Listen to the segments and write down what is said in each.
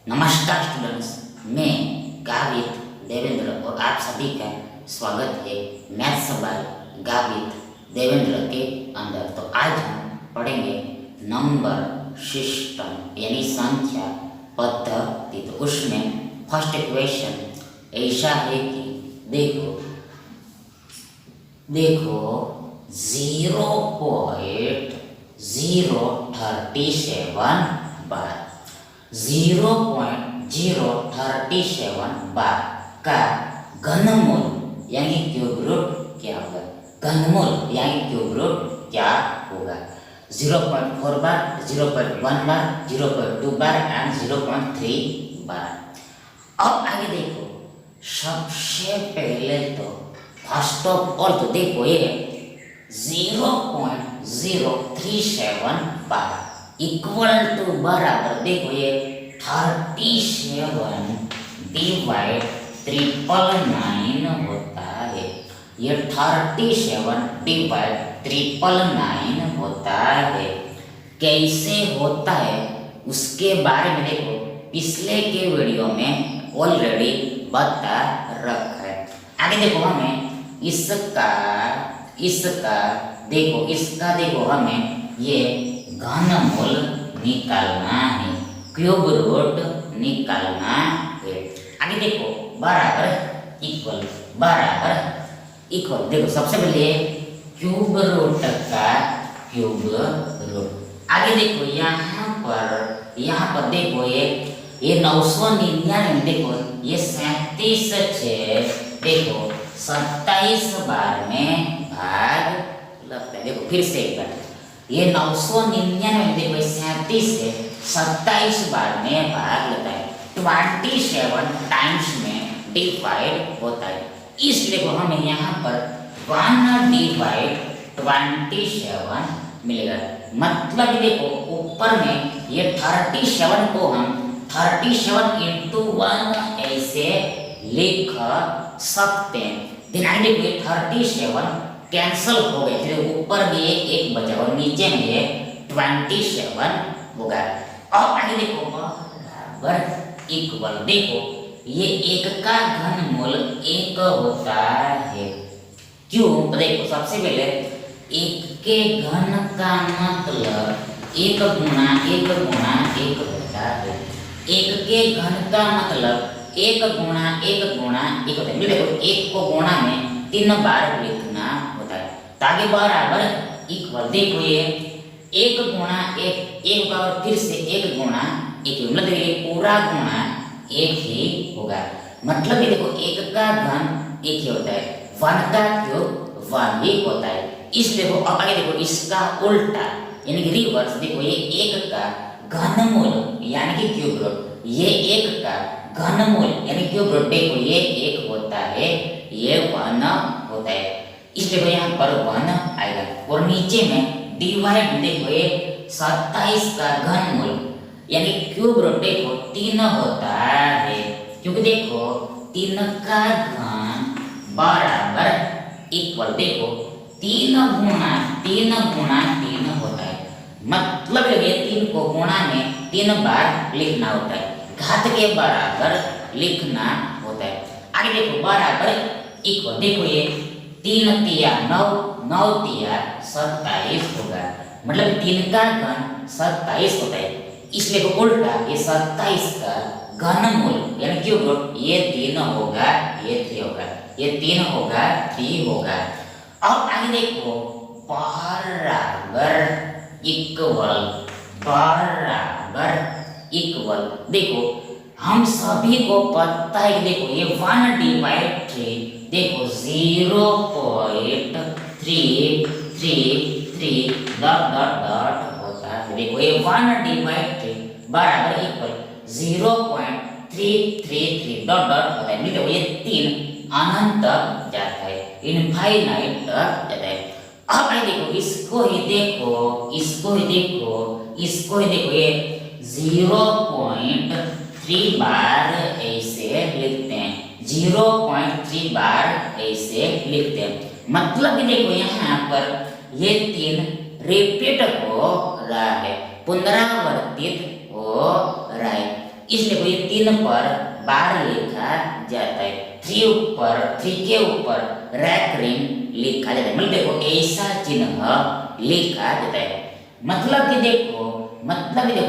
नमस्कार स्टूडेंट्स, मैं गावित देवेंद्र और आप सभी का स्वागत है मैथ सवाल गावित देवेंद्र के अंदर। तो आज हम पढ़ेंगे नंबर सिस्टम यानी संख्या पद्धति। तो उसमें फर्स्ट क्वेश्चन ऐसा है कि देखो 0.037 बार 0.037 बार का घनमूल यानी क्यूब रूट क्या होगा? घनमूल यानी क्यूब रूट क्या होगा? 0.4 बार, 0.1 बार, 0.2 बार एंड 0.3 बार। अब आगे देखो, सबसे पहले तो फर्स्ट ऑफ ऑल तो देखो ये 0.037 बार इक्वल टू बराबर देखो ये 37 डिवाइड 999 होता है। ये 37 डिवाइड 999 होता है। कैसे होता है उसके बारे में देखो पिछले के वीडियो में ऑलरेडी बता रखा है। आगे देखो हमें इसका देखो हमें ये घनमूल निकालना है, क्यूब रूट निकालना है। आगे देखो बराबर इक्वल देखो सबसे पहले क्यूब रूट का क्यूब रूट। आगे देखो यहाँ पर देखो ये 999 देखो ये 37 से देखो 27 बार में भाग लगता है। देखो फिर से एक बार ये 999 देखो 37 से 27 बार में भाग लेता है। 27 टाइम्स में डिवाइड होता है। इसलिए देखो हमें यहाँ पर 1 डिवाइड 27 मिलेगा। मतलब देखो ऊपर में ये 37 को हम 37 into 1 ऐसे लिख सकते हैं। देखो 37 कैंसल हो गए, फिर ऊपर भी एक बचा और नीचे में ये 27 होगा। अब आगे देखो बराबर इक्वल देखो ये एक का घनमूल एक होता है। क्यों? देखो सबसे पहले एक के घन का मतलब एक गुणा एक होता है। एक के घन का मतलब एक गुणा एक होता है। देखो एक को गुणा में 3 बार लिखना होता है ताकि बराबर इक्वल। देखो ये एक गुणा एक का और फिर से एक गुणा एक, मतलब ये पूरा गुणा एक ही होगा। मतलब ये देखो एक का घन एक ही होता है, 1 का क्यूब 1 ही होता है। इसलिए देखो अब आगे देखो इसका उल्टा यानी कि रिवर्स देखो ये एक का घनमूल यानी कि क्यूब रूट, ये एक का घनमूल यानी क्यूब रूट देखो ये एक होता है, ये 1 होता है। इसलिए देखो यहाँ पर 1 आएगा और नीचे में डिवाइड देखो ये 27 का घनमूल यानी क्यूब रूट देखो 3 होता है, क्योंकि देखो 3 का घन बराबर इक्वल देखो 3 गुणा 3 होता है। मतलब ये 3 को गुणा में 3 बार लिखना होता है, घात के बराबर लिखना होता है। आगे देखो बराबर इक्वल देखो ये 3 तिया 9 तिया 27 होगा। मतलब 3 का घन 27 होता है। इसलिए को उल्टा ये 27 का घनमूल यानी क्यूब रूट ये 3 होगा, ये 3 होगा, ये 3 होगा 3 होगा। अब आगे देखो बराबर इक्वल देखो हम सभी को पता है। देखो ये 1 डिवाइड 3 देखो 0.333 डॉट होता है। देखो ये 1 डिवाइड 3 बराबर इक्वल 0.333 डॉट होता है। देखो ये 3 अनंत तक जाता है, इनफाइनाइट तक जाता है। अब आगे देखो इसको ही देखो ये 0.3 बार ऐसे लिखते हैं, 0.3 बार ऐसे लिखते हैं। मतलब देखो यहाँ पर ये 3 रिपीट हो रहा है, पुनरावर्तित हो रहा है। इसलिए देखो ये 3 पर बार लिखा जाता है, 3 के ऊपर रैकरिंग लिखा जाता है, मतलब देखो ऐसा चिन्ह लिखा जाता है। मतलब कि देखो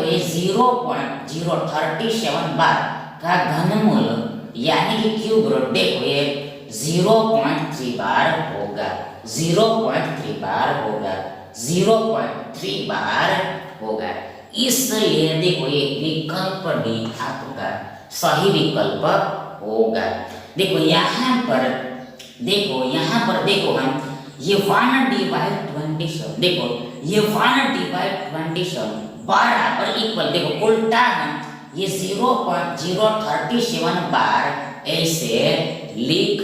ये 0.037 बार का घनमूल यानी कि क्यूब रूट देखो ये 0.3 बार होगा, 0.3 बार होगा, 0.3 बार होगा। इसलिए देखो ये विकल्प डी आपका सही विकल्प होगा। देखो यहाँ पर देखो हम ये 1/27 देखो ये 1/27 बराबर इक्वल देखो उल्टा हम ये 0.037 बार ऐसे लिख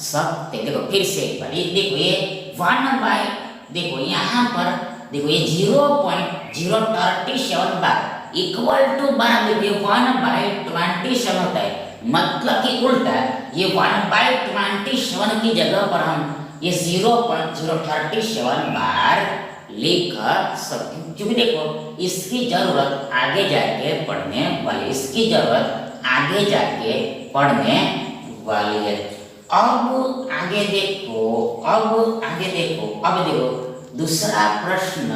सकते। देखो फिर से एक बार ये देखो ये 1 देखो यहाँ पर देखो ये 0.037 बार इक्वल टू बराबर 1/27 होता है, मतलब कि उल्टा ये 1/27 की जगह पर हम ये 0.037 बार लिख सकते हैं, क्योंकि देखो इसकी जरूरत आगे जाके पढ़ने वाली है। अब देखो दूसरा प्रश्न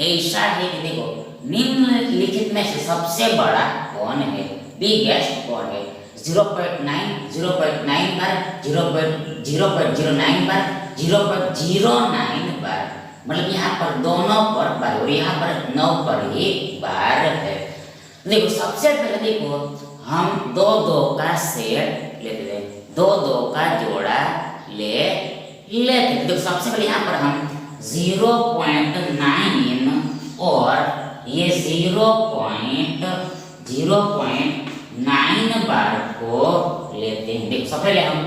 ऐसा है कि देखो निम्नलिखित में से सबसे बड़ा कौन है, बिगेस्ट कौन है? 0.9 बार, 0.09 बार, 0.09 बार, मतलब यहाँ पर दोनों पर बार और यहाँ पर 9 पर ही बार है। देखो सबसे पहले देखो हम 2 का सेट लेते हैं, 2 का जोड़ा लेते हैं। देखो सबसे पहले यहाँ पर हम 0.9 और ये 0.9 बार को लेते हैं। देखो सबसे पहले हम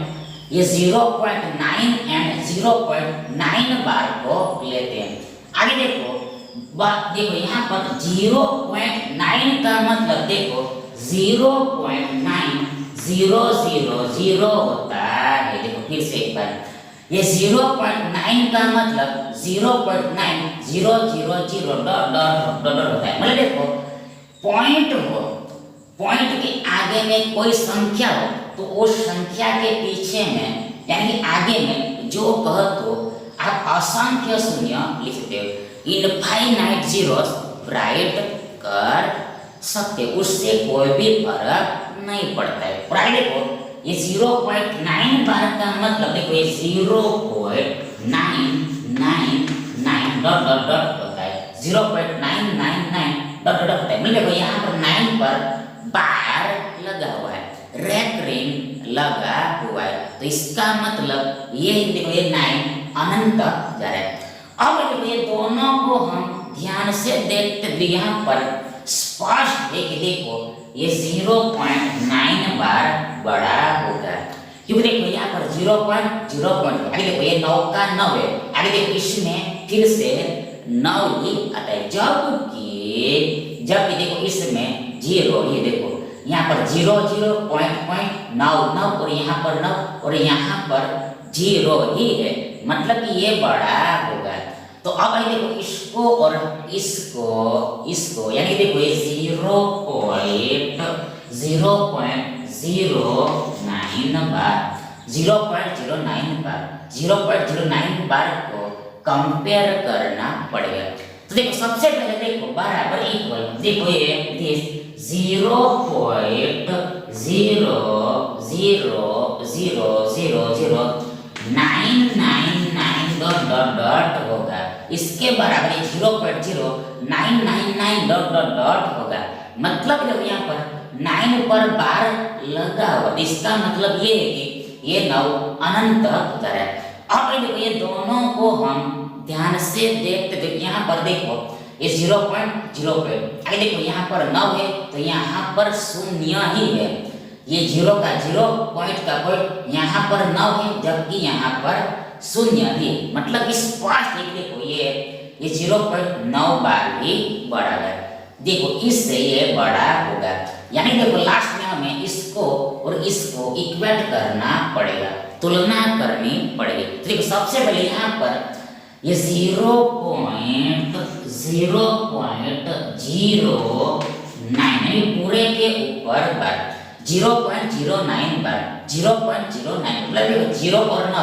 ये 0.9 एंड 0.9 बार को लेते हैं। आगे देखो यहाँ पर 0.9 का मतलब देखो 0.900 होता है। देखो फिर से एक बार ये 0.9 का मतलब 0.9000 होता है, मतलब देखो पॉइंट के आगे में कोई संख्या हो तो उस संख्या के पीछे में यानी कि आगे में जो कह तो आप असंख्य शून्य लिख सकते हो, इनफाइनाइट जीरोस राइट कर सकते, उससे कोई भी फर्क नहीं पड़ता है। प्राय देखो ये 0.9 बार का मतलब देखो ये 0.999 होता है, 0.999 होता है, मतलब देखो यहाँ पर 9 पर बार लगा हुआ है, रैकरिंग लगा हुआ है, तो इसका मतलब ये देखो ये 9 अनंत जा रहा है। अब देखो ये दोनों को हम ध्यान से देखते यहाँ पर स्पष्ट है कि देखो ये 0.9 बार बड़ा होगा, क्योंकि देखो यहाँ पर 0.0 आगे देखो ये 9 का 9 है, आगे देखो इसमें फिर से 9 ही आता है, जबकि देखो इसमें 0 ये देखो यहाँ पर 0.9 और यहाँ पर 9 और यहाँ पर 0 ही है, मतलब कि ये बड़ा होगा। तो अब आइए देखो इसको और इसको यानी देखो ये 0.09 बार 0.09 बार को कंपेयर करना पड़ेगा। तो देखो सबसे पहले देखो बराबर इक्वल देखो ये 0.0000999 होगा, इसके बराबर 0.0999 होगा, मतलब देखो यहाँ पर 9 पर बार लगा हुआ, इसका मतलब ये है कि ये 9 अनंत जा रहा है। अब देखो ये दोनों को हम ध्यान से देखते देखो यहाँ पर देखो ये 0.0 पे आगे देखो यहाँ पर 9 है तो यहाँ पर 0 ही है, ये 0 का 0 पॉइंट का पॉइंट यहाँ पर 9 है जबकि यहाँ पर 0 ही, मतलब इस पास देखो ये 0.9 बार ही बड़ा है। देखो इससे ये बड़ा होगा, यानी देखो लास्ट में हमें इसको और इसको इक्वेट करना पड़ेगा, तुलना करनी पड़ेगी। तो देखो सबसे पहले यहाँ पर ये 0.00999 नाइन यानी पूरे के ऊपर बार 0.09 बार 0.09 मतलब देखो 0 और 9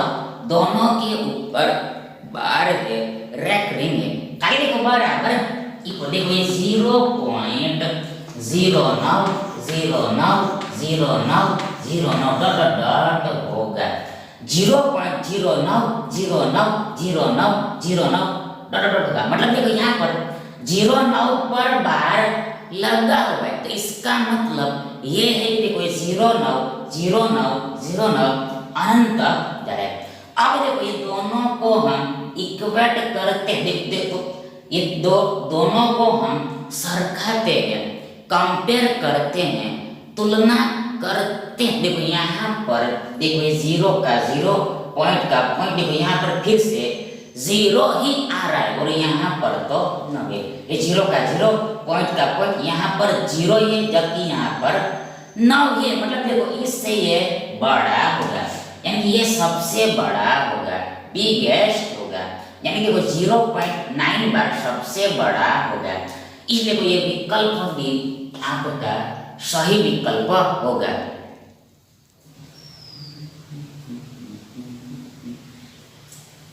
दोनों के ऊपर बार है रेकरिंग है खाली देखो बराबर इको देखो ये 0.09090909 डॉट डॉट होगा 0.09090909 डॉट डॉट होगा मतलब देखो यहाँ पर 09 पर बार लगा हुआ है तो इसका मतलब ये है कि देखो ये 090909 अनंत जा रहा है। अब देखो ये दोनों को हम इक्वेट करते हैं देखो ये दोनों को हम सरखाते हैं कंपेयर करते हैं तुलना करते हैं देखो यहाँ पर देखो ये 0 का 0 पॉइंट का पॉइंट देखो यहाँ पर फिर से 0 ही आ रहा है और यहाँ पर तो 9 ये 0 का 0 पॉइंट का पॉइंट यहाँ पर 0 ही है जबकि यहाँ पर 9 ही है मतलब देखो इससे ये बड़ा होगा यानी ये सबसे बड़ा होगा बिगेस्ट होगा यानी देखो 0.9 बार सबसे बड़ा होगा इसलिए देखो ये विकल्प भी आपका सही विकल्प होगा।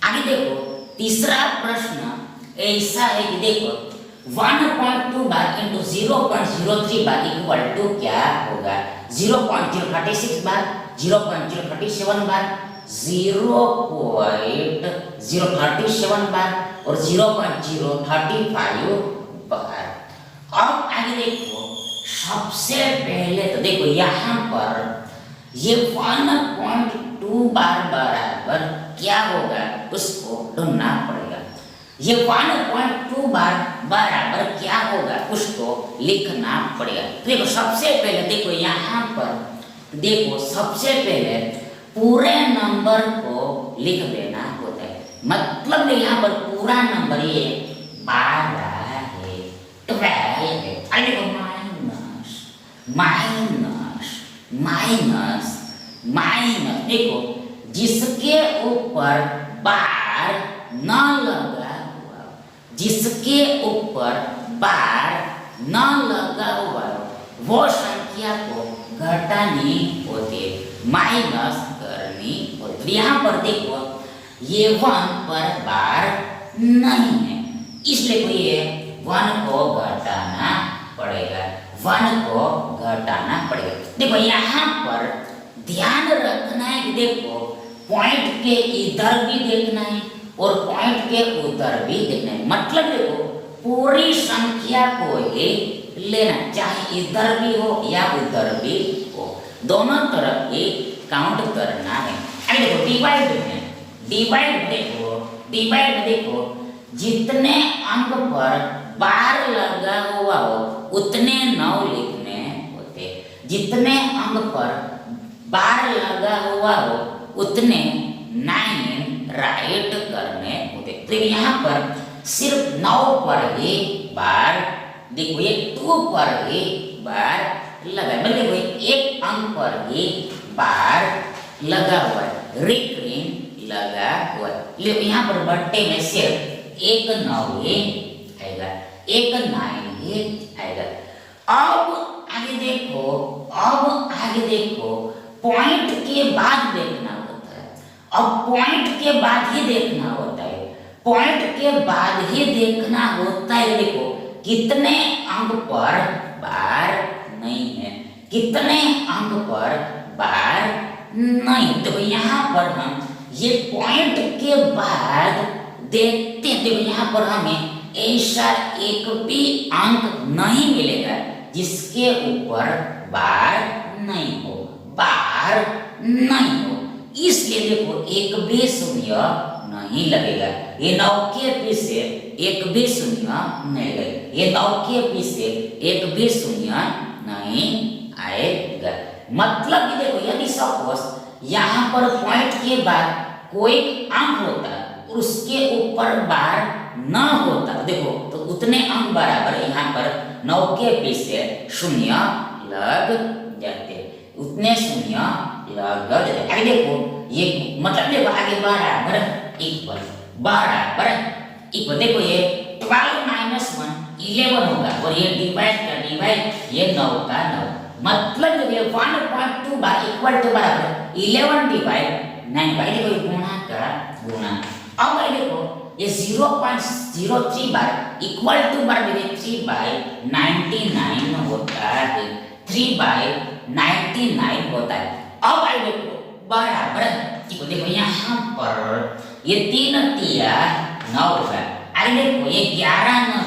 आगे देखो तीसरा प्रश्न ऐसा है कि देखो 1.2 bar into 0.03 bar equal to क्या होगा 0.036 बार 0.037 बार 0.037 बार और 0.035 बार। अब आगे देखो सबसे पहले तो देखो यहाँ पर ये 1.2 बार बराबर क्या होगा उसको ढूंढना पड़ेगा ये 1.2 बार बराबर क्या होगा उसको लिखना पड़ेगा। देखो सबसे पहले देखो यहाँ पर देखो सबसे पहले पूरे नंबर को लिख देना होता है मतलब यहाँ पर पूरा नंबर ये 12 है 12 है अरे देखो माइनस माइनस माइनस माइनस देखो जिसके ऊपर बार न लगा हुआ जिसके ऊपर बार न लगा हुआ वो संख्या को घटानी होती है माइनस करनी होती है। यहाँ पर देखो ये 1 पर बार नहीं है इसलिए को ये 1 को घटाना पड़ेगा 1 को घटाना पड़ेगा। देखो यहाँ पर ध्यान रखना है कि देखो पॉइंट के इधर भी देखना है और पॉइंट के उधर भी देखना है मतलब देखो पूरी संख्या को ही लेना चाहे इधर भी हो या उधर भी हो दोनों तरफ ही काउंट करना है। अरे देखो डिवाइड देखो जितने अंक पर बार लगा हुआ हो उतने 9 लिखने होते जितने अंक पर बार लगा हुआ हो उतने 9 राइट करने होते। तो यहाँ पर सिर्फ 9 पर ही बार देखो ये 2 पर ही बार लगा मतलब देखो एक अंक पर ही बार लगा हुआ है रिकरिंग लगा हुआ है। यहाँ पर बट्टे में सिर्फ एक 9 ही आएगा एक 9 ही आएगा। अब आगे देखो पॉइंट के बाद देखना होता है अब पॉइंट के बाद ही देखना होता है पॉइंट के बाद ही देखना होता है। देखो कितने अंक पर बार नहीं है कितने अंक पर बार नहीं तो यहाँ पर हम ये पॉइंट के बाद देखते हैं। देखो यहाँ पर हमें ऐसा एक भी अंक नहीं मिलेगा जिसके ऊपर बार नहीं हो इसलिए देखो एक भी शून्य नहीं लगेगा ये 9 के पीछे एक भी शून्य नहीं लगेगा ये 9 के पीछे एक भी शून्य नहीं आएगा मतलब कि देखो यदि सपोज यहाँ पर पॉइंट के बाद कोई अंक होता और उसके ऊपर बार न होता देखो तो उतने अंक बराबर यहाँ पर 9 के पीछे शून्य लग जाते उतने शून्य लग जाते। आगे देखो ये मतलब देखो आगे बराबर इक्वल देखो ये 12 - 1 11 होगा और ये डिवाइड का डिवाइड, ये 9 का 9, मतलब जब ये 1.2 बार इक्वल टू बराबर 11 डिवाइड 9 भाई देखो ये गुणा का गुणा। अब भाई देखो ये 0.03 बार इक्वल टू बार 3/99 होता है, 3/99 होता है। अब भाई देखो बराबर देखो यहाँ पर ये 3 तिया 9 होगा, आगे देखो ये 11 9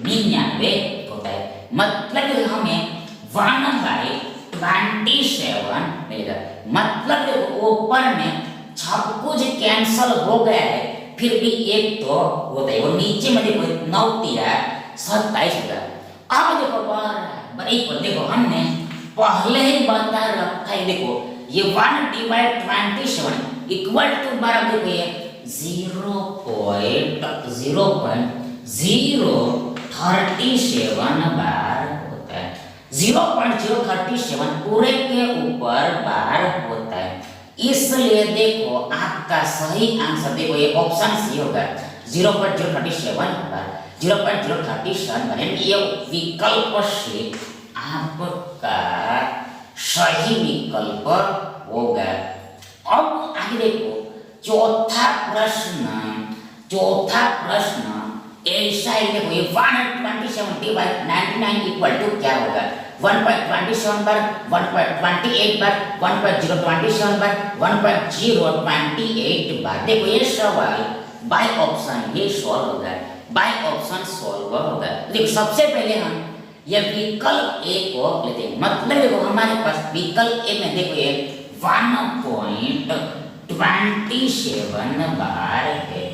99 होता है, मतलब हमें 1/27 मिलेगा। मतलब देखो ऊपर में सब कुछ कैंसल हो गया है, फिर भी एक तो होता है, और नीचे में देखो 9 तिया 27 होगा। अब देखो बराबर इक्वल, देखो हमने पहले ही बता रखा है, देखो ये 1/27 इक्वल टू बराबर देखो ये 0.037 बार होता है। 0.037 पूरे के ऊपर बार होता है, इसलिए देखो आपका सही आंसर देखो ये ऑप्शन सी होगा 0.037 बार। 0.037 ये विकल्प से आपका सही विकल्प होगा। अब आगे देखो चौथा प्रश्न ऐसा ही देखो ये 127/99 इक्वल टू क्या होगा, 1.27 बार, 1.28 बार, 1.027 बार, 1.028 बार। देखो ये सवाल बाय ऑप्शन ये सॉल्व होगा, बाय ऑप्शन सॉल्व होगा। देखो सबसे पहले हम ये विकल्प ए को लेते हैं, मतलब देखो हमारे पास विकल्प ए में देखो ये 1.27 बार है,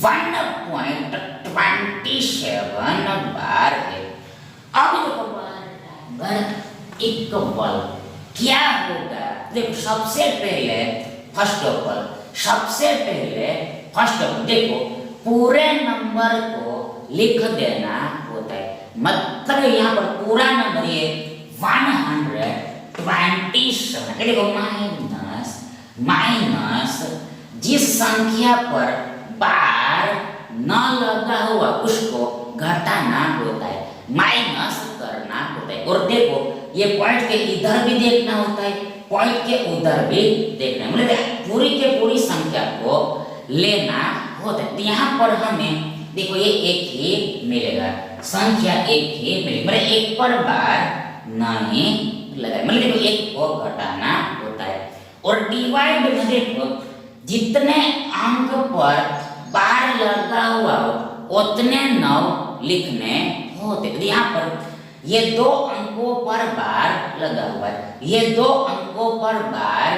1.27 बार है। अब देखो बराबर इक्वल क्या होगा, देखो सबसे पहले फर्स्ट ऑफ ऑल देखो पूरे नंबर को लिख देना होता है, मतलब यहाँ पर पूरा नंबर ये 127 देखो माइनस जिस संख्या पर बार न लगा हुआ उसको घटाना होता है, माइनस करना होता है। और देखो ये पॉइंट के इधर भी देखना होता है, पॉइंट के उधर भी देखना, मतलब पूरी के पूरी संख्या को लेना होता है। तो यहाँ पर हमें देखो ये एक ही मिलेगा, संख्या एक ही मिलेगी, मतलब एक पर बार नहीं लगा, मतलब देखो एक को घटाना होता है। और डिवाइड में देखो जितने अंक पर बार लगा हुआ हो उतने 9 लिखने होते। तो यहाँ पर ये 2 अंकों पर बार लगा हुआ है, ये 2 अंकों पर बार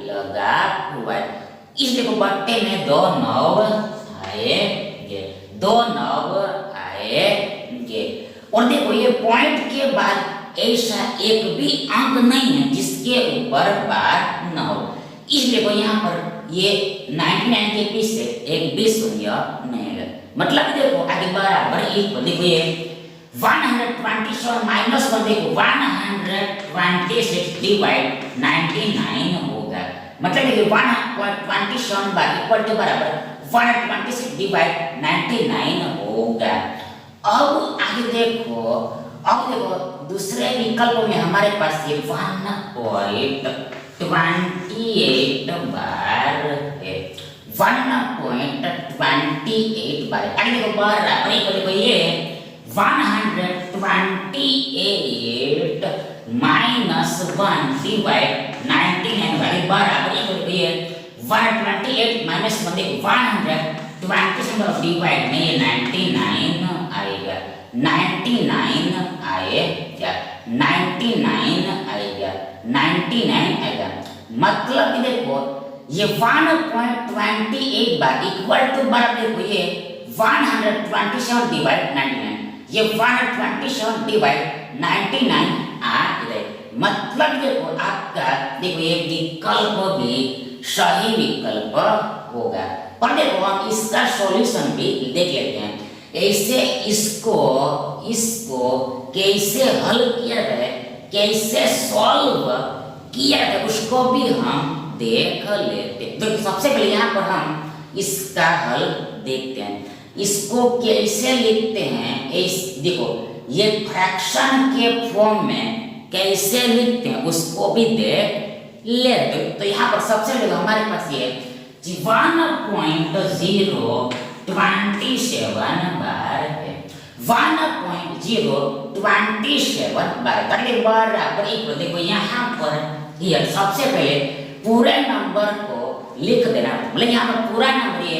लगा हुआ है, इसलिए को बट्टे में 2 9 आएंगे, 2 9 आएंगे। और देखो ये पॉइंट के बाद ऐसा एक भी अंक नहीं है जिसके ऊपर बार न हो, इसलिए को यहाँ पर ये 99 के पीछे एक भी शून्य नहीं है, मतलब देखो आगे बराबर इक्वल, देखो ये 127 माइनस 1 देखो 126 डिवाइड 99 होगा, मतलब देखो 127 बार इक्वल टू बराबर 126 डिवाइड 99 होगा। अब आगे देखो दूसरे विकल्प में हमारे पास ये 1.28 बार है, 1.28 बार। आगे देखो बराबर देखो ये 128 माइनस 1 डिवाइड 99 वाले बराबर ये 128 माइनस 1 देखो 127 डिवाइड में ये 99 आएगा, 99 आएगा, 99 आएगा, 99 आएगा। मतलब देखो ये 1.28 बार इक्वल टू बराबर देखो ये 127 डिवाइड 99, ये 127 डिवाइड 99 आ गए। मतलब देखो आपका देखो ये विकल्प भी सही विकल्प होगा। पर देखो हम इसका सॉल्यूशन भी देख लेते हैं, ऐसे इसको कैसे हल किया जाए, कैसे सॉल्व किया जाए उसको भी हम देख लेते हैं। तो सबसे पहले यहाँ पर हम इसका हल देखते हैं। इसको कैसे लिखते हैं, इस देखो ये फ्रैक्शन के फॉर्म में कैसे लिखते हैं उसको भी देख लेते। तो यहाँ पर सबसे पहले हमारे पास ये 1.027 बार है, 1.027 बार बराबर इक्वल। देखो यहाँ पर ये सबसे पहले पूरे नंबर को लिख देना, बोले यहाँ पर पूरा नंबर ये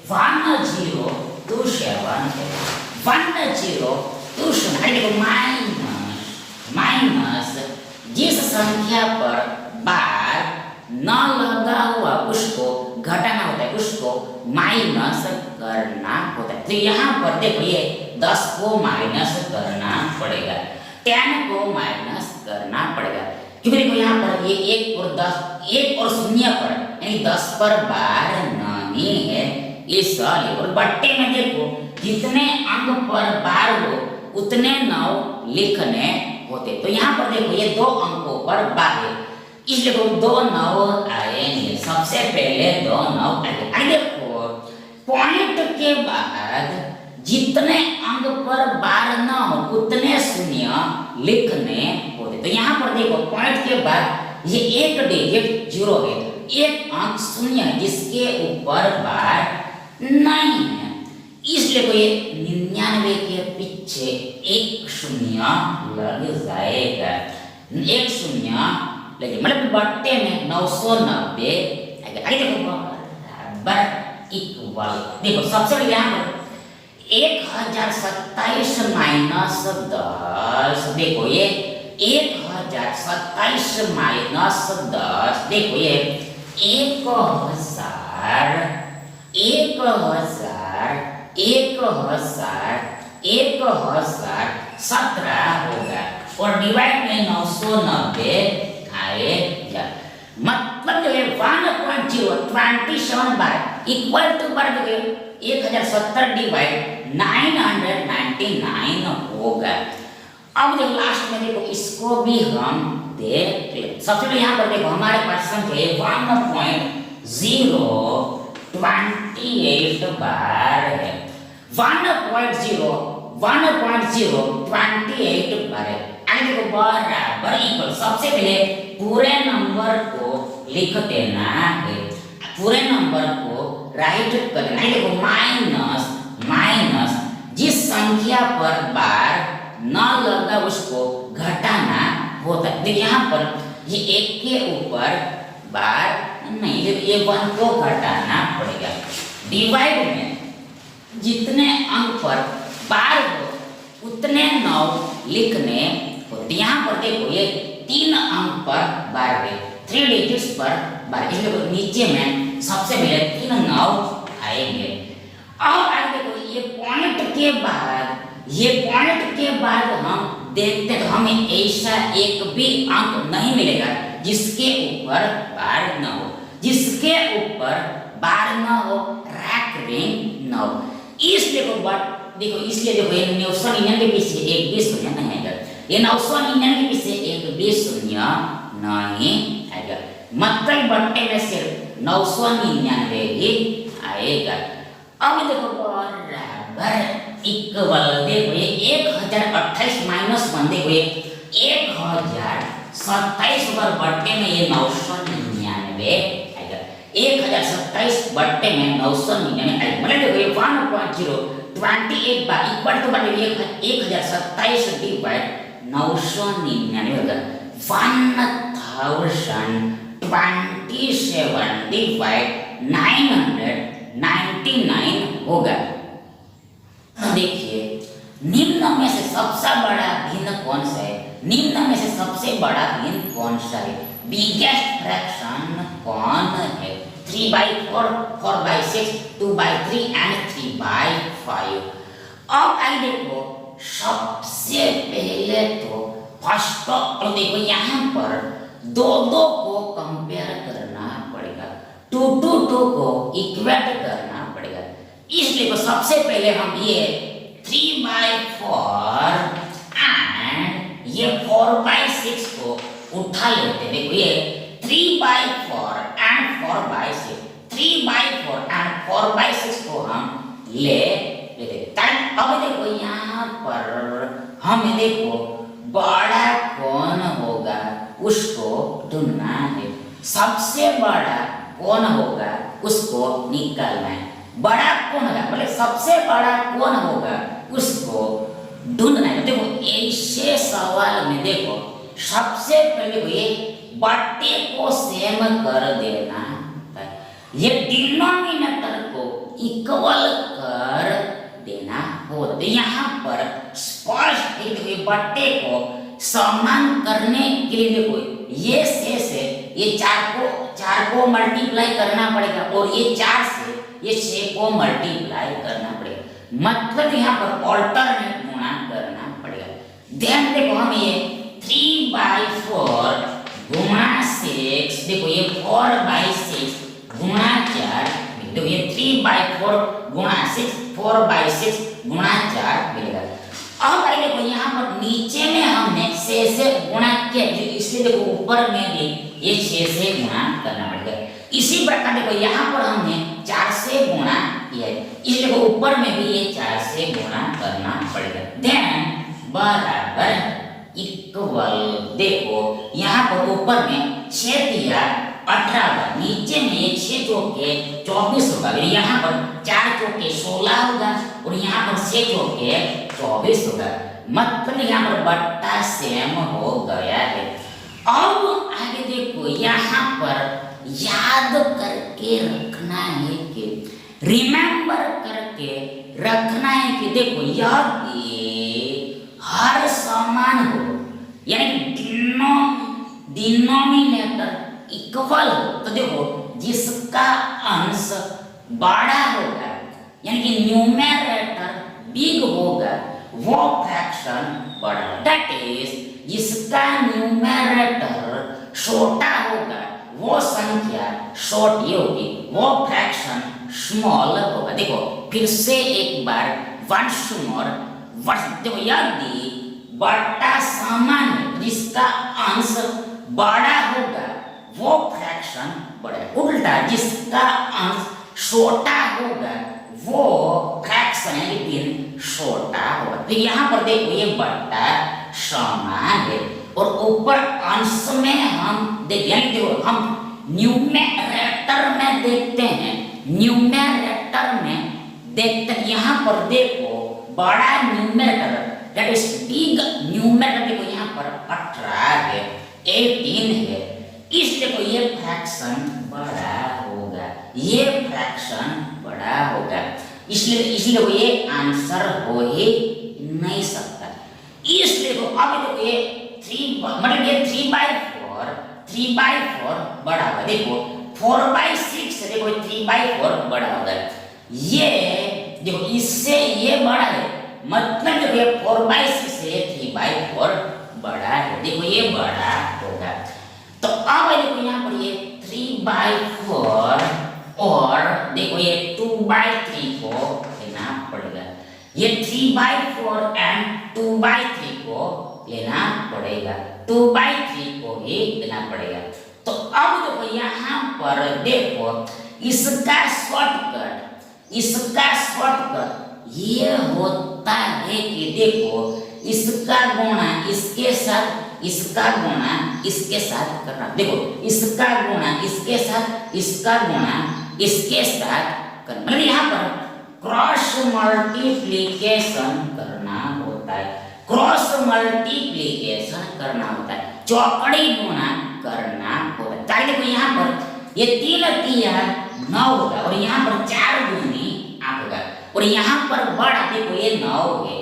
1027 है, 1027 देखो माइनस जिस संख्या पर बार न लगा हुआ उसको घटाना होता है, उसको माइनस करना होता है। तो यहाँ पर देखो ये 10 को माइनस करना पड़ेगा, 10 को माइनस करना पड़ेगा, क्योंकि देखो यहाँ पर ये 1 और 10, 1 और 0 पर यानी 10 पर बार नहीं है इसलिए। और बट्टे में देखो जितने अंक पर बार हो उतने 9 लिखने होते। तो यहाँ पर देखो ये 2 अंकों पर बार है, इसलिए 2 9 आएंगे, सबसे पहले 2 9 आएंगे। देखो पॉइंट के बाद जितने अंक पर बार न हो उतने 0 लिखने होते। तो यहाँ पर देखो पॉइंट के बाद ये एक डिजिट 0 है, एक अंक 0 है जिसके ऊपर बार नहीं है, इसलिए तो ये 99 के पीछे 1 0 लग जाएगा, 1 0 लगे, मतलब बट्टे में 990 आगे देखो बराबर इक्वल। देखो सबसे पहले यहाँ पर 1027 माइनस 10, देखो ये 1027 माइनस 10, देखो ये 1017 होगा और डिवाइड में 990 आएगा, मतलब जो है 1.027 बार इक्वल टू बार जो है 1070 डिवाइड 999 होगा। अब देखो लास्ट में देखो इसको भी हम देख ले। सबसे पहले यहाँ पर देखो हमारे पास संख्या 1.028 बार है, 1.028 बार है। आगे देखो बराबर इक्वल, सबसे पहले पूरे नंबर को लिख देना है, पूरे नंबर को राइट कर देना है। देखो माइनस जिस संख्या पर बार न लगा उसको घटाना होता है। देखिए यहाँ पर ये 1 के ऊपर बार नहीं, ये 1 को घटाना पड़ेगा, डिवाइड में जितने अंक पर बार हो उतने 9 लिखने होते। यहाँ पर देखो ये 3 अंक पर बार है, 3 डिजिट्स पर बार, इसलिए नीचे में सबसे पहले 3 9 आएंगे। अब आगे देखो ये पॉइंट के बाद हम देखते हैं तो हमें ऐसा एक भी अंक नहीं मिलेगा जिसके ऊपर बार न हो, जिसके ऊपर बार न हो, रैकरिंग न हो। इसलिए इसलिए देखो ये 999 के पीछे एक भी 0 नहीं आएगा, ये 999 के पीछे एक भी 0 नहीं आएगा, मतलब बट्टे में सिर्फ 999 ही आएगा। अब देखो बराबर इक्वल, देखो ये 1028 माइनस 1, देखो ये 1027 पर बट्टे में ये 999 आएगा, 1027 बट्टे में 999 आएगा, मतलब देखो ये 1.028 बार इक्वल टू 1027 डिवाइड 999 होगा, 1027 डिवाइड 999 होगा। देखिए निम्न में से सबसे बड़ा भिन्न कौन सा है, निम्न में से सबसे बड़ा भिन्न कौन सा है, बिगेस्ट फ्रैक्शन कौन है, 3/4, 4/6, 2/3 एंड 3/5। अब आई देखो सबसे पहले तो फर्स्ट और देखो यहाँ पर 2 को कंपेयर करना पड़ेगा, 2 को इक्वेट करना पड़ेगा, इसलिए तो सबसे पहले हम ये 3/4 एंड ये 4/6 को उठा लेते हैं। देखो ये 3/4 एंड 4/6, 3/4 एंड 4/6 को हम ले अब देखो यहाँ पर हमें देखो बड़ा कौन होगा उसको ढूंढना है। सबसे बड़ा कौन होगा उसको निकालना है। बड़ा कौन होगा बोले सबसे बड़ा कौन होगा उसको ढूंढना है। देखो ऐसे सवाल में देखो सबसे पहले ये बट्टे को सेम कर देना है। ये डिनोमिनेटर को इक्वल कर देना होता है। यहाँ पर स्पष्ट देखो बट्टे को समान करने के लिए देखो ये से ये चार को मल्टीप्लाई करना पड़ेगा और ये 4 से ये 6 को मल्टीप्लाई करना पड़ेगा। मतलब यहाँ पर ऑल्टरनेट गुणा करना पड़ेगा। ध्यान देखो हम ये 3/4 गुणा 6 देखो ये 4/6 गुणा 4 देखो ये 3/4 गुणा 6 4/6 गुणा 4 मिलेगा। अब आइए देखो यहाँ पर नीचे में हमने 6 से गुणा किया इसलिए देखो ऊपर में भी ये 6 से गुणा करना पड़ेगा। इसी प्रकार देखो यहाँ पर हमने 4 से गुणा किया है इसलिए देखो ऊपर में भी ये 4 से गुणा करना पड़ेगा। देन बराबर इक्वल देखो यहाँ पर ऊपर में 6 दिया 18 नीचे में ये 6 चौके 24 होगा। यहाँ पर 4 चौके 16 होगा और यहाँ पर 6 चौके 24 होगा। मतलब यहाँ पर बट्टा सेम हो गया है। अब आगे देखो यहाँ पर याद करके रखना है कि रिमेंबर करके रखना है कि देखो यदि हर समान हो यानी डिनोमिनेटर इक्वल हो तो देखो जिसका अंश बड़ा होगा यानी कि न्यूमरेटर बिग होगा वो फ्रैक्शन बड़ा। दैट इज जिसका न्यूमरेटर छोटा होगा वो संख्या छोटी होगी वो फ्रैक्शन स्मॉल होगा। देखो फिर से एक बार वंस मोर देखो यदि बड़ा समान है जिसका अंश बड़ा होगा वो फ्रैक्शन बड़ा। उल्टा जिसका अंश छोटा होगा वो फ्रैक्शन लेकिन छोटा होगा। तो यहाँ पर देखो ये बट्टा समान है और ऊपर अंश में हम देखो हम न्यूमरेटर में देखते हैं न्यूमरेटर में देखते हैं यहाँ पर देखो बड़ा numerator that is big numerator देखो यहाँ पर 18 है 18 है इसलिए देखो ये फ्रैक्शन बड़ा होगा ये फ्रैक्शन बड़ा होगा इसलिए वो ये आंसर हो ही नहीं सकता। इसलिए तो अब देखो ये 3 मतलब ये 3/4 बड़ा होगा। देखो 4/6 देखो 3/4 बड़ा होगा। ये देखो इससे ये बड़ा है मतलब देखो ये 4/6 से 3/4 बड़ा है। देखो ये बड़ा होगा। तो अब देखो यहाँ पर ये 3/4 और देखो ये 2/3 को लेना पड़ेगा। ये 3/4 एंड 2/3 को लेना पड़ेगा 2/3 को ही लेना पड़ेगा। तो अब देखो यहाँ पर देखो इसका शॉर्टकट ये होता है कि देखो इसका गुणा इसके साथ इसका गुणा इसके साथ करना। देखो इसका गुणा इसके साथ इसका गुणा इसके साथ करना मतलब यहाँ पर क्रॉस मल्टीप्लिकेशन करना होता है। क्रॉस मल्टीप्लिकेशन करना होता है चौकड़ी गुणा करना होता है। ताकि देखो यहाँ पर ये 3 तिया 9 होगा और यहाँ पर 4 दूनी 8 होगा और यहाँ पर बड़ा देखो ये 9 है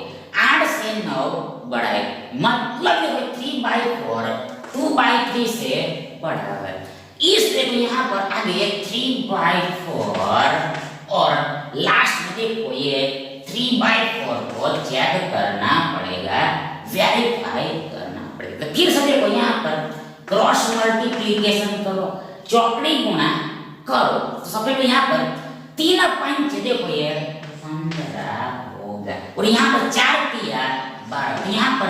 8 से 9 बड़ा है मतलब देखो 3/4 2/3 से बड़ा है। इसलिए तो यहाँ पर आगे 3/4 और लास्ट में देखो ये 3/4 को चेक करना पड़ेगा वेरीफाई करना पड़ेगा। फिर से देखो यहाँ पर क्रॉस मल्टीप्लिकेशन करो चौकड़ी गुणा करो तो सबसे पहले यहाँ पर 3 पंच देखो ये 15 होगा और यहाँ पर 4 तिया 12 तो यहाँ पर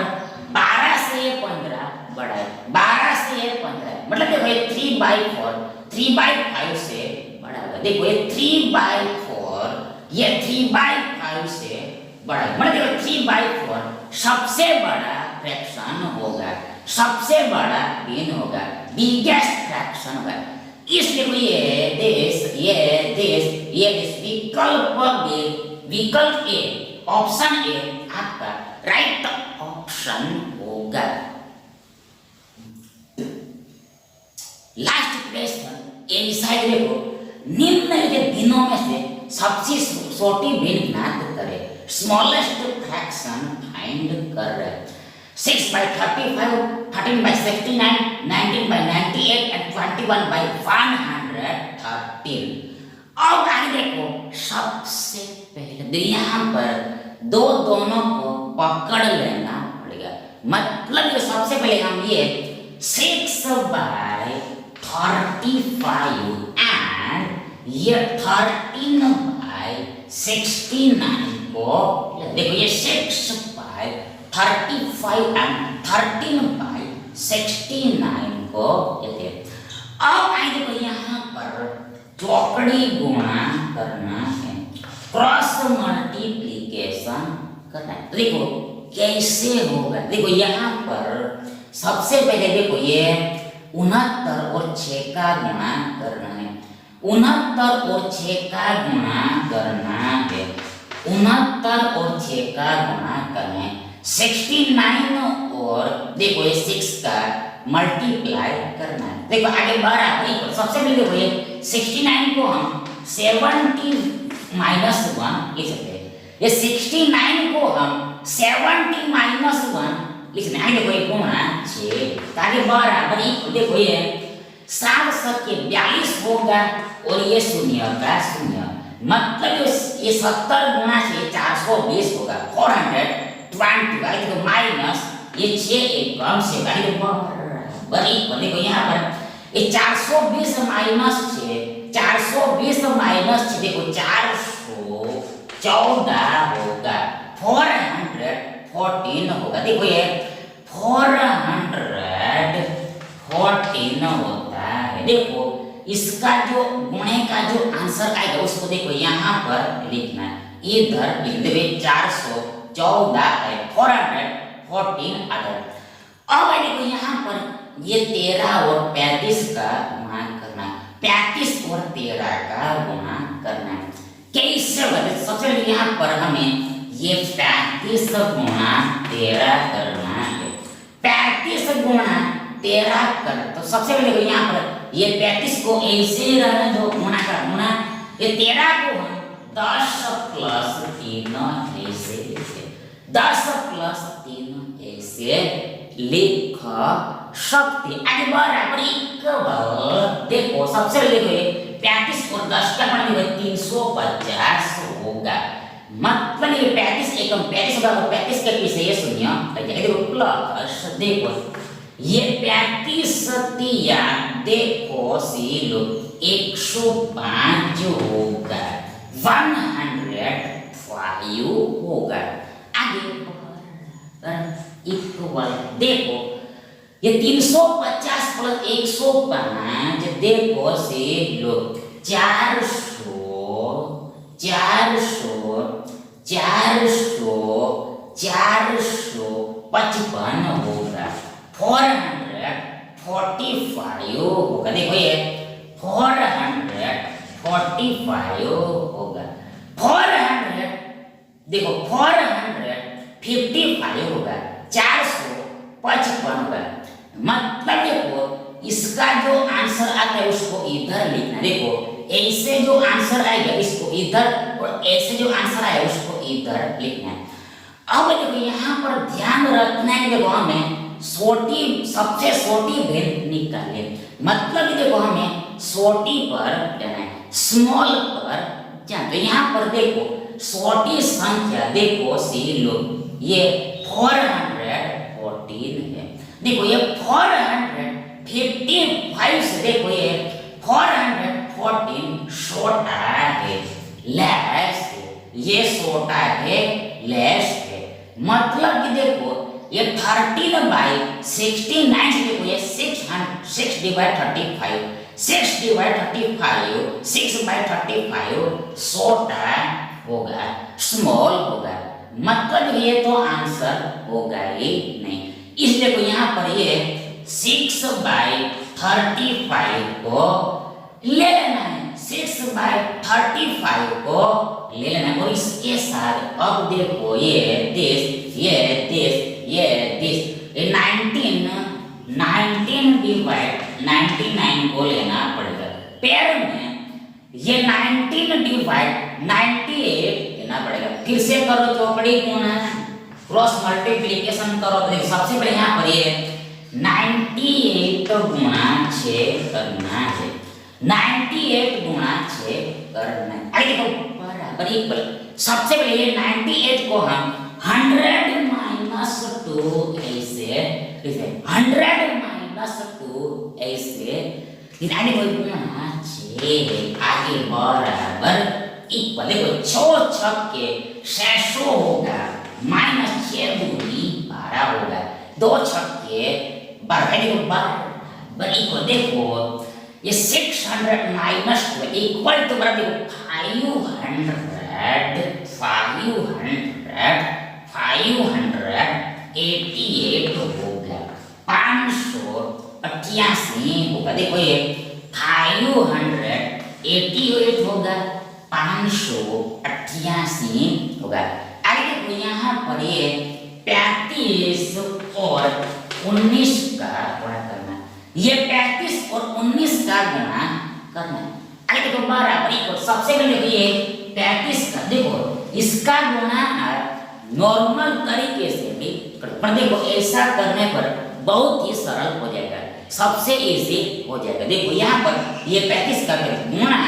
12 से 15 बड़ा है 12 से 15 मतलब देखो ये 3/4 3/5 से बड़ा होगा। देखो ये 3/4 ये 3/5 से बड़ा मतलब देखो 3/4 सबसे बड़ा फ्रैक्शन होगा, सबसे बड़ा भिन्न होगा, बिगेस्ट फ्रैक्शन होगा। इसलिए ये विकल्प ए ऑप्शन ए आपका राइट ऑप्शन होगा। लास्ट क्वेश्चन ए साइड देखो, निम्नलिखित भिन्नों में से सबसे छोटी भिन्न ज्ञात करें, स्मॉलेस्ट फ्रैक्शन फाइंड कर रहे हैं। 6/35, 13/69, 19/98 एंड 21/113। अब आगे देखो, सबसे पहले यहाँ पर दोनों को पकड़ लेना पड़ेगा। मतलब ये सबसे पहले हम ये 6/35 एंड ये 13/69 को देखो, ये 6/35 एंड 13/69 को लेते। अब आगे देखो, यहाँ पर चौकड़ी गुणा करना है, क्रॉस मल्टीप्लिकेशन करना है। तो देखो कैसे होगा, देखो यहाँ पर सबसे पहले देखो ये 69 और 6 का गुणा करना है, 69 और 6 का गुणा करना है, 69 और 6 का गुणा करना है। 69 और देखो ये 6 का मल्टीप्लाई करना है। देखो आगे बराबर, सबसे पहले देखो ये 69 को हम 70 - 1 लिख सकते हैं, ये 69 को हम 70 - 1 लिख सकते हैं। आगे देखो ये गुणा 6, आगे बराबर, देखो ये 7 के 42 होगा और ये 0 का 0, मतलब ये 70 गुणा से 420 होगा, 420। आगे देखो माइनस ये 6 एक कम से बड़ी, देखो यहाँ पर ये 420 माइनस 6, 420 माइनस 6 देखो 414 होगा, 414 होगा। देखो ये 414 होता है। देखो इसका जो गुणे का जो आंसर आएगा उसको देखो यहाँ पर लिखना है, इधर लिख देंगे 414 है, 414 आता है। अब देखो यहाँ पर ये 13 और 35 का गुणा करना है, 35 और 13 का गुणा करना है। कैसे होगा, सबसे पहले यहाँ पर हमें ये 35 गुणा 13 करना है, 35 गुणा 13 कर, तो सबसे पहले देखो यहाँ पर ये 35 को ऐसे रहना जो गुणा का गुणा, ये 13 को हम 10 + 3 ऐसे, 10 + 3 ऐसे लिख सकते। आगे बराबर देखो सबसे पहले देखो 35 और 10 का गुणा 350 होगा, मतलब ये 35 एकम 35 होगा, 35 के पीछे ये 0 देखो प्लस, देखो ये 35 तिया देखो सीलो 105 होगा, 105 होगा। आगे इक्वल देखो ये 350 + 105 देखो से लो 455 होगा, 445 होगा। देखो ये 445 होगा, 400 देखो 455 होगा, 455 होगा। मतलब देखो इसका जो आंसर आता है उसको इधर लिखना, देखो ऐसे जो आंसर आएगा इसको इधर और ऐसे जो आंसर आएगा उसको इधर लिखना है। अब देखो यहाँ पर ध्यान रखना है, देखो हमें सबसे छोटी भिन्न निकालनी, मतलब देखो हमें छोटी पर जाना है, स्मॉल पर जाना। तो यहाँ पर देखो छोटी संख्या देखो सी लो ये 414 है, देखो ये 455 से देखो ये 414 छोटा है, लेस है, ये छोटा है, लेस है। मतलब कि देखो ये 13/69 से देखो ये 6/35, 6/35 छोटा होगा, स्मॉल होगा। मतलब ये तो आंसर होगा ही नहीं। इसलिए को यहाँ पर ये 6/35 को ले लेना है, 6/35 को ले लेना है। और इसके साथ अब देखो ये दिस, ये 19 डिवाइड 99 को लेना पड़ेगा। पेयर में ये 19 डिवाइड 98 लेना पड़ेगा। फिर से करो चौकड़ी गुणा, क्रॉस मल्टीप्लिकेशन करो तो सबसे पहले यहाँ पर ये 98 गुणा 6 करना है, 98 गुणा 6 करना है। आगे देखो बराबर इक्वल, सबसे पहले ये 98 को हम 100 माइनस 2 ऐसे, 100 माइनस 2 ऐसे, आगे कोई गुणा 6, आगे बराबर इक्वल। देखो 6 छक्के 600 होगा, माइनस 6 दूनी 12 होगा, 2 छक्के 12, देखो बराबर इक्वल। देखो ये 600 माइनस 2 इक्वल टू बराबर देखो 588 होगा, 588 होगा। देखो ये 588 होगा, 588 होगा। आगे देखो यहाँ पर ये 35 और 19 का गुणा करना, ये 35 और 19 का गुणा करना। आगे देखो बराबर इक्वल, सबसे पहले देखो ये 35 का, देखो इसका गुणा नॉर्मल तरीके से भी, पर देखो ऐसा करने पर बहुत ही सरल हो जाएगा, सबसे इजी हो जाएगा। देखो यहाँ पर ये 35 का गुणा,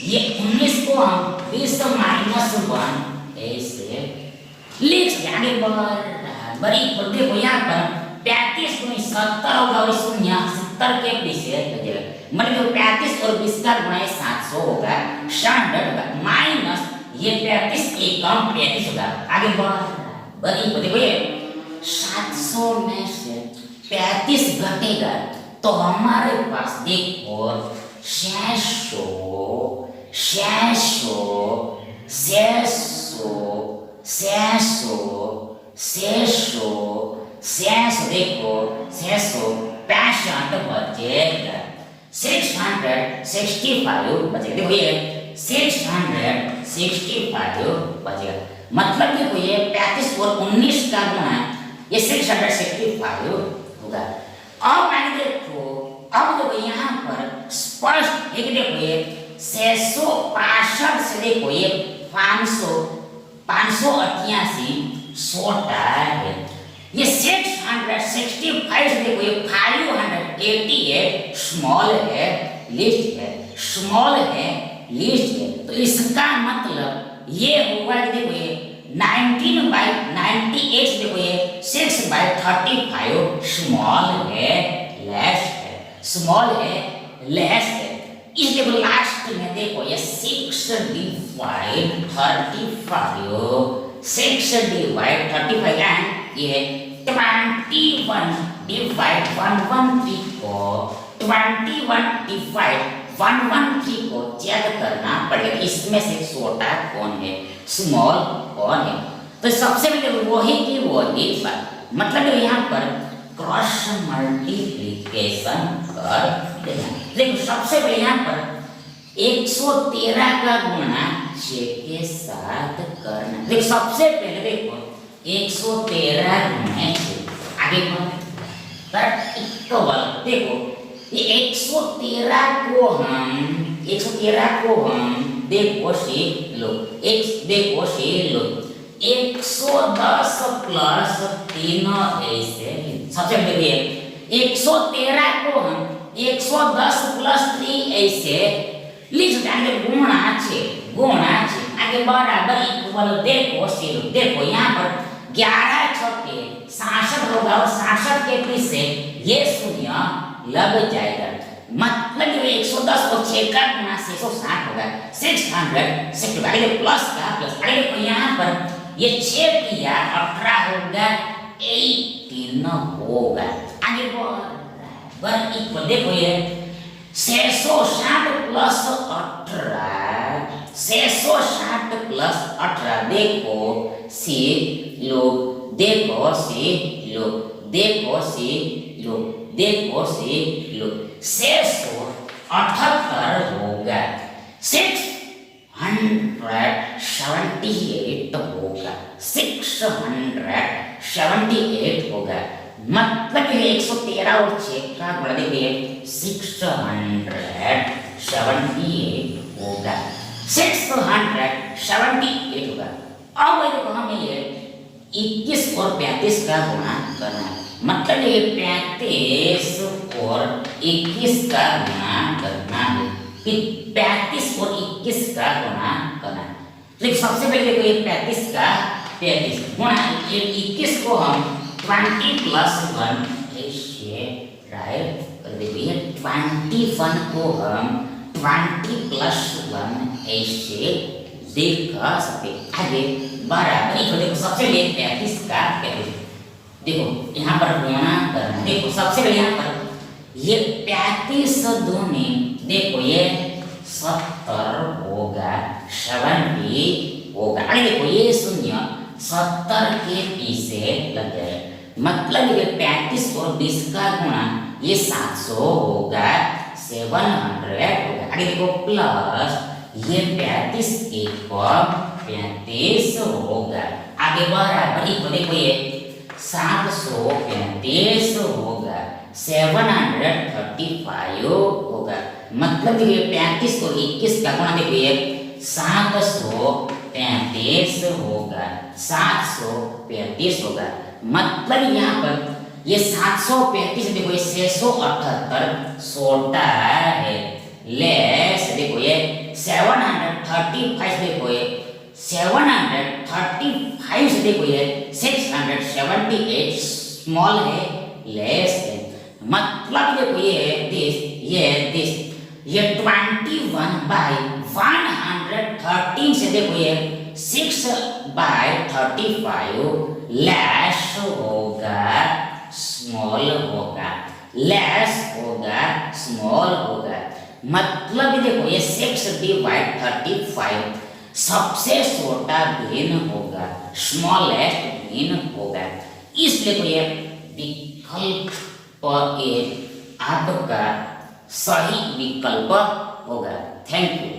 ये 19 को हम 20 माइनस 1 ऐसे लिख सकते। आगे बराबर इक्वल, देखो यहाँ पर 35 को 70 होगा और 70 के पीछे लगेगा, मतलब 35 और 20 का गुणा 700 होगा, 100 होगा, माइनस ये 35 एकम 35 होगा। आगे बराबर इक्वल, देखो ये 700 में से 35 घटेगा तो हमारे पास देखो 600 देखो 665 बचेगा, 665 बचेगा। देखो ये 665 बचेगा, मतलब देखो ये 35 और 19 का गुणा ये 665 होगा। अब आगे देखो, अब देखो यहाँ पर स्पष्ट एक देखो ये 665 से देखो ये 588 छोटा है, ये 665 से देखो ये 588 स्मॉल है, स्मॉल है, तो इसका मतलब ये होगा कि देखो ये 19/98 से देखो ये 6/35 स्मॉल है, लेस है। इसलिए लास्ट में देखो ये 6/35 एंड ये 21/113 को 21/113 को चेक करना पड़ेगा, इसमें से छोटा कौन है, स्मॉल कौन है। तो सबसे पहले वही की वही बात, मतलब यहाँ पर क्रॉस मल्टीप्लिकेशन कर देना। देखो सबसे पहले यहाँ पर 113 का गुणा 6 के साथ करना। देखो सबसे पहले देखो 113 गुणा 6, आगे देखो ये 113 को हम देखो सीख लो, 110 प्लस 3 ऐसे, सबसे पहले 113 को हम 110 प्लस 3 ऐसे लिख सकते हैं, गुणा 6 आगे बराबर इक्वल। देखो यहाँ पर 11 छक्के 66 होगा और 66 के पीछे ये शून्य लग जाएगा, मतलब 110 और 6 का गुणा 660 होगा, 660 प्लस का प्लस। यहाँ पर ये 6 किया 18 होगा, 18 होगा। आगे बराबर इक्वल, देखो ये 660 प्लस 18 देखो सी लोग देखो सी लोग देखो सी लोग देखो सी लोग 678 होगा 678 होगा 678 होगा मतलब ये 113 और 6 का गुणा देखिए 678 होगा 678 होगा। अब देखो हमें ये 21 और 35 का गुणा करना है मतलब ये 35 और 21 का गुणा करना है कि 35 और 21 का गुणा करना है। तो सबसे पहले देखो ये 35 का 35 गुणा ये 21 को हम 20 प्लस 1 ऐसे राइट कर देंगे 21 को हम 20 प्लस 1 ऐसे देख सकते आगे बराबर देखो सबसे पहले 35 का 35 देखो यहाँ पर गुणा करना देखो सबसे पहले यहाँ पर ये 35 दूनी देखो ये 70 होगा 70 होगा आगे देखो ये शून्य 70 के पीछे लग जाए मतलब ये 35 और 20 का गुणा ये 700 होगा 700 होगा आगे देखो प्लस ये 35 एक 35 होगा आगे बराबर देखो ये 735 होगा 735 होगा मतलब ये 35 को 21 का गुणा देखिए 735 होगा 735 होगा मतलब यहाँ पर ये 735 देखो ये 678 छोटा है लेस देखो ये 735 देखो ये 735 से देखो ये 678 स्मॉल है लेस है मतलब देखो ये दिस ये 21 बाय 113 से देखो ये 6/35 लेस होगा स्मॉल होगा लेस होगा स्मॉल होगा मतलब देखो ये 6/35 सबसे छोटा भिन्न होगा स्मॉलेस्ट भिन्न होगा इसलिए तो ये विकल्प ए आपका सही विकल्प होगा। Thank you.